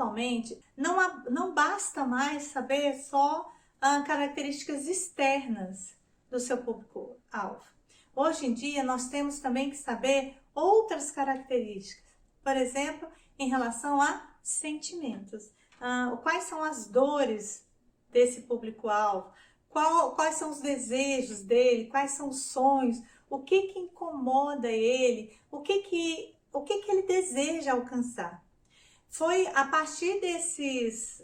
atualmente não basta mais saber só características externas do seu público-alvo. Hoje em dia, nós temos também que saber outras características, por exemplo, em relação a sentimentos. Quais são as dores desse público-alvo? Quais são os desejos dele? Quais são os sonhos? O que incomoda ele? O que ele deseja alcançar? Foi a partir desses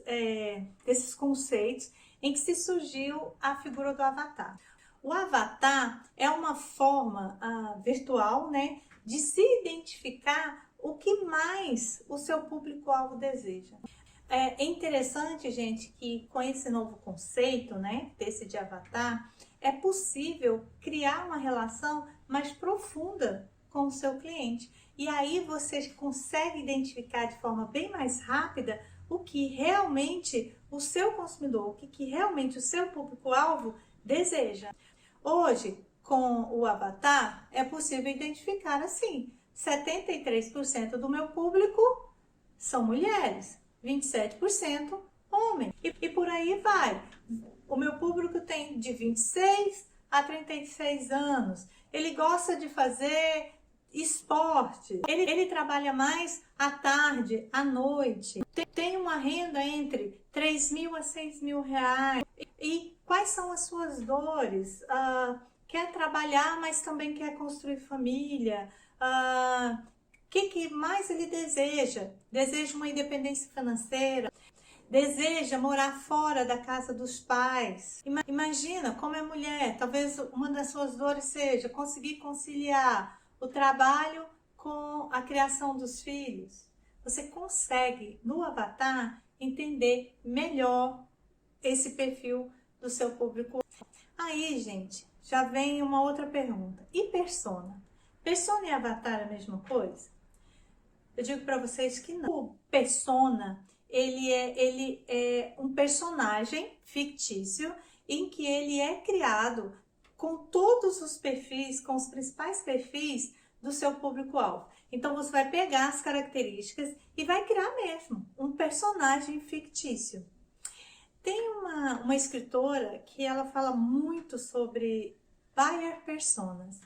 conceitos em que se surgiu a figura do avatar. O avatar é uma forma virtual, né, de se identificar o que mais o seu público-alvo deseja. É interessante, gente, que com esse novo conceito, né, desse de avatar, é possível criar uma relação mais profunda com o seu cliente. E aí você consegue identificar de forma bem mais rápida o que realmente o seu consumidor, o que realmente o seu público-alvo deseja. Hoje, com o avatar, é possível identificar assim, 73% do meu público são mulheres, 27% homens. E por aí vai. O meu público tem de 26 a 36 anos. Ele gosta de fazer esporte. Ele trabalha mais à tarde, à noite. Tem uma renda entre 3 mil a 6 mil reais. E quais são as suas dores? Quer trabalhar, mas também quer construir família. O que mais ele deseja? Deseja uma independência financeira. Deseja morar fora da casa dos pais. Imagina como é mulher. Talvez uma das suas dores seja conseguir conciliar o trabalho com a criação dos filhos. Você consegue, no avatar, entender melhor esse perfil do seu público. Aí, gente, já vem uma outra pergunta. E persona? Persona e avatar é a mesma coisa? Eu digo para vocês que não. O persona, ele é um personagem fictício em que ele é criado com todos os perfis, com os principais perfis do seu público-alvo. Então, você vai pegar as características e vai criar mesmo um personagem fictício. Tem uma escritora que ela fala muito sobre buyer personas.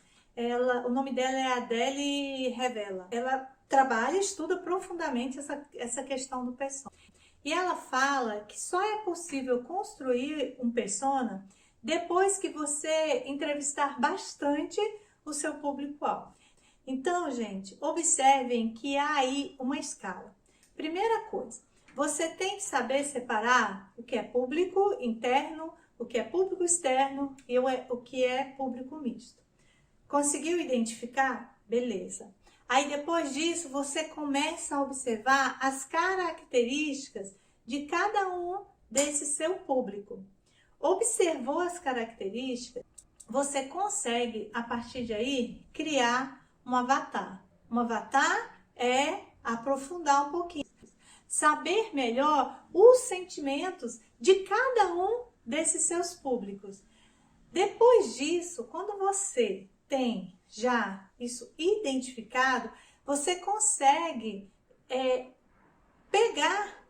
O nome dela é Adele Revela. Ela trabalha e estuda profundamente essa questão do persona. E ela fala que só é possível construir um persona depois que você entrevistar bastante o seu público-alvo. Então, gente, observem que há aí uma escala. Primeira coisa, você tem que saber separar o que é público interno, o que é público externo e o que é público misto. Conseguiu identificar? Beleza. Aí depois disso, você começa a observar as características de cada um desse seu público. Observou as características, você consegue, a partir de aí, criar um avatar. Um avatar é aprofundar um pouquinho. Saber melhor os sentimentos de cada um desses seus públicos. Depois disso, quando você tem já isso identificado, você consegue pegar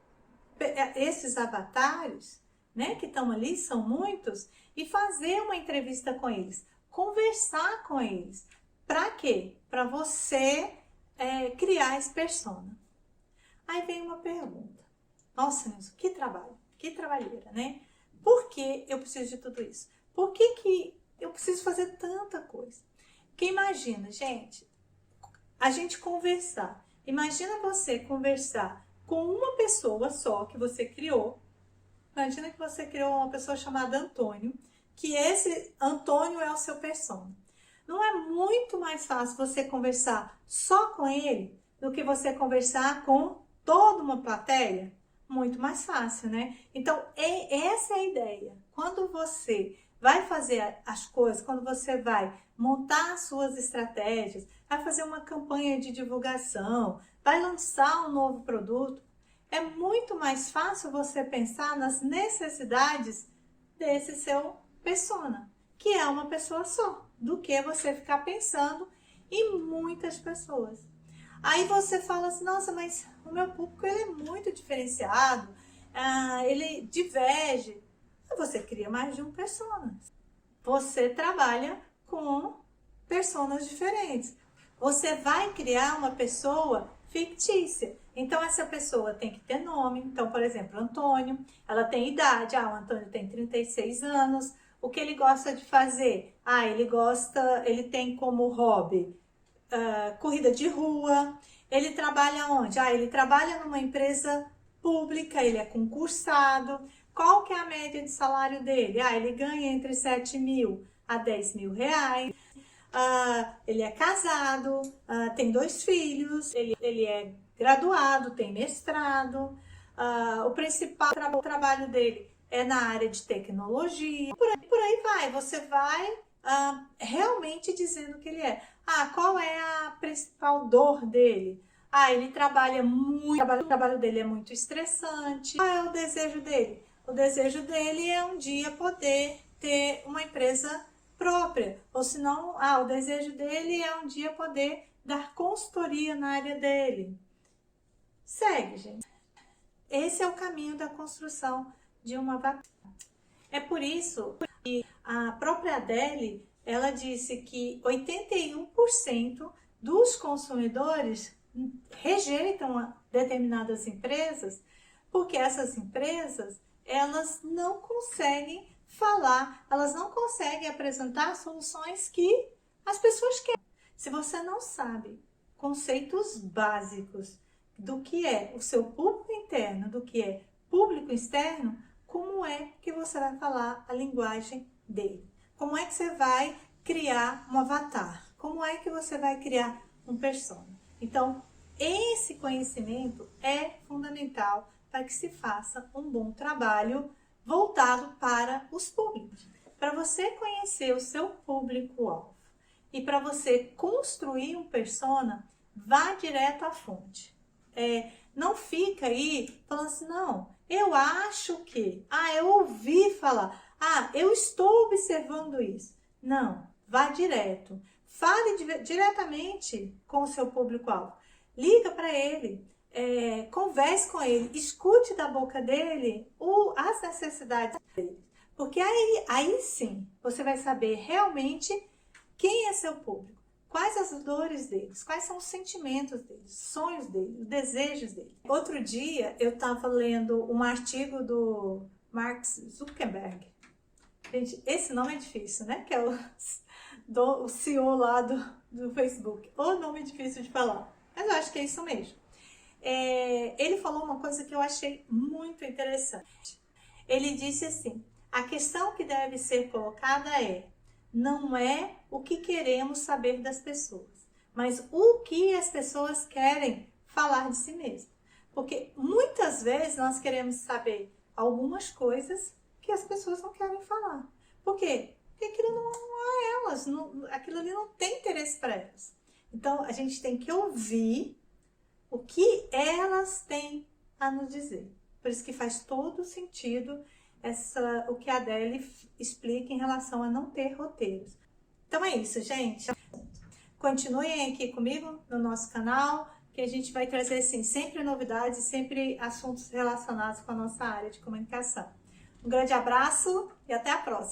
esses avatares, né, que estão ali, são muitos, e fazer uma entrevista com eles, conversar com eles. Para quê? Para você criar esse persona. Aí vem uma pergunta. Nossa, Nilson, que trabalho, que trabalheira, né? Por que eu preciso de tudo isso? Por que eu preciso fazer tanta coisa? Porque imagina, gente, a gente conversar. Imagina você conversar com uma pessoa só que você criou. Imagina que você criou uma pessoa chamada Antônio, que esse Antônio é o seu persona. Não é muito mais fácil você conversar só com ele do que você conversar com toda uma plateia? Muito mais fácil, né? Então, essa é a ideia. Quando você vai fazer as coisas, quando você vai montar as suas estratégias, vai fazer uma campanha de divulgação, vai lançar um novo produto, é muito mais fácil você pensar nas necessidades desse seu persona, que é uma pessoa só, do que você ficar pensando em muitas pessoas. Aí você fala assim, nossa, mas o meu público ele é muito diferenciado, ele diverge. Você cria mais de um persona. Você trabalha com personas diferentes. Você vai criar uma pessoa fictícia. Então, essa pessoa tem que ter nome. Então, por exemplo, Antônio, ela tem idade. O Antônio tem 36 anos. O que ele gosta de fazer? Ele tem como hobby corrida de rua. Ele trabalha onde? Ele trabalha numa empresa pública, ele é concursado. Qual que é a média de salário dele? Ele ganha entre 7 mil a 10 mil reais. Ele é casado, tem 2 filhos, ele é graduado, tem mestrado. O principal trabalho dele é na área de tecnologia. Por aí vai, você vai realmente dizendo que ele é. Qual é a principal dor dele? Ele trabalha muito, o trabalho dele é muito estressante. Qual é o desejo dele? O desejo dele é um dia poder ter uma empresa própria. Ou senão, o desejo dele é um dia poder dar consultoria na área dele. Segue, gente. Esse é o caminho da construção de uma vaca. É por isso que a própria Adele, ela disse que 81% dos consumidores rejeitam determinadas empresas porque essas empresas, elas não conseguem falar, elas não conseguem apresentar soluções que as pessoas querem. Se você não sabe conceitos básicos do que é o seu público interno, do que é público externo, como é que você vai falar a linguagem dele? Como é que você vai criar um avatar? Como é que você vai criar um persona? Então, esse conhecimento é fundamental para que se faça um bom trabalho voltado para os públicos. Para você conhecer o seu público-alvo e para você construir um persona, vá direto à fonte. Não fica aí falando assim, não, eu acho que, eu ouvi falar, eu estou observando isso. Não, vá direto. Fale diretamente com o seu público-alvo. Liga para ele, converse com ele, escute da boca dele as necessidades dele. Porque aí sim, você vai saber realmente quem é seu público. Quais as dores deles, quais são os sentimentos deles, sonhos deles, os desejos deles. Outro dia eu estava lendo um artigo do Mark Zuckerberg. Gente, esse nome é difícil, né? Que é o CEO lá do Facebook. O nome difícil de falar, mas eu acho que é isso mesmo. Ele falou uma coisa que eu achei muito interessante. Ele disse assim, a questão que deve ser colocada não é o que queremos saber das pessoas, mas o que as pessoas querem falar de si mesmas. Porque muitas vezes nós queremos saber algumas coisas que as pessoas não querem falar. Por quê? Porque aquilo não é elas, aquilo ali não tem interesse para elas. Então a gente tem que ouvir o que elas têm a nos dizer. Por isso que faz todo sentido o que a Adele explica em relação a não ter roteiros. Então é isso, gente. Continuem aqui comigo no nosso canal, que a gente vai trazer assim, sempre novidades, sempre assuntos relacionados com a nossa área de comunicação. Um grande abraço e até a próxima!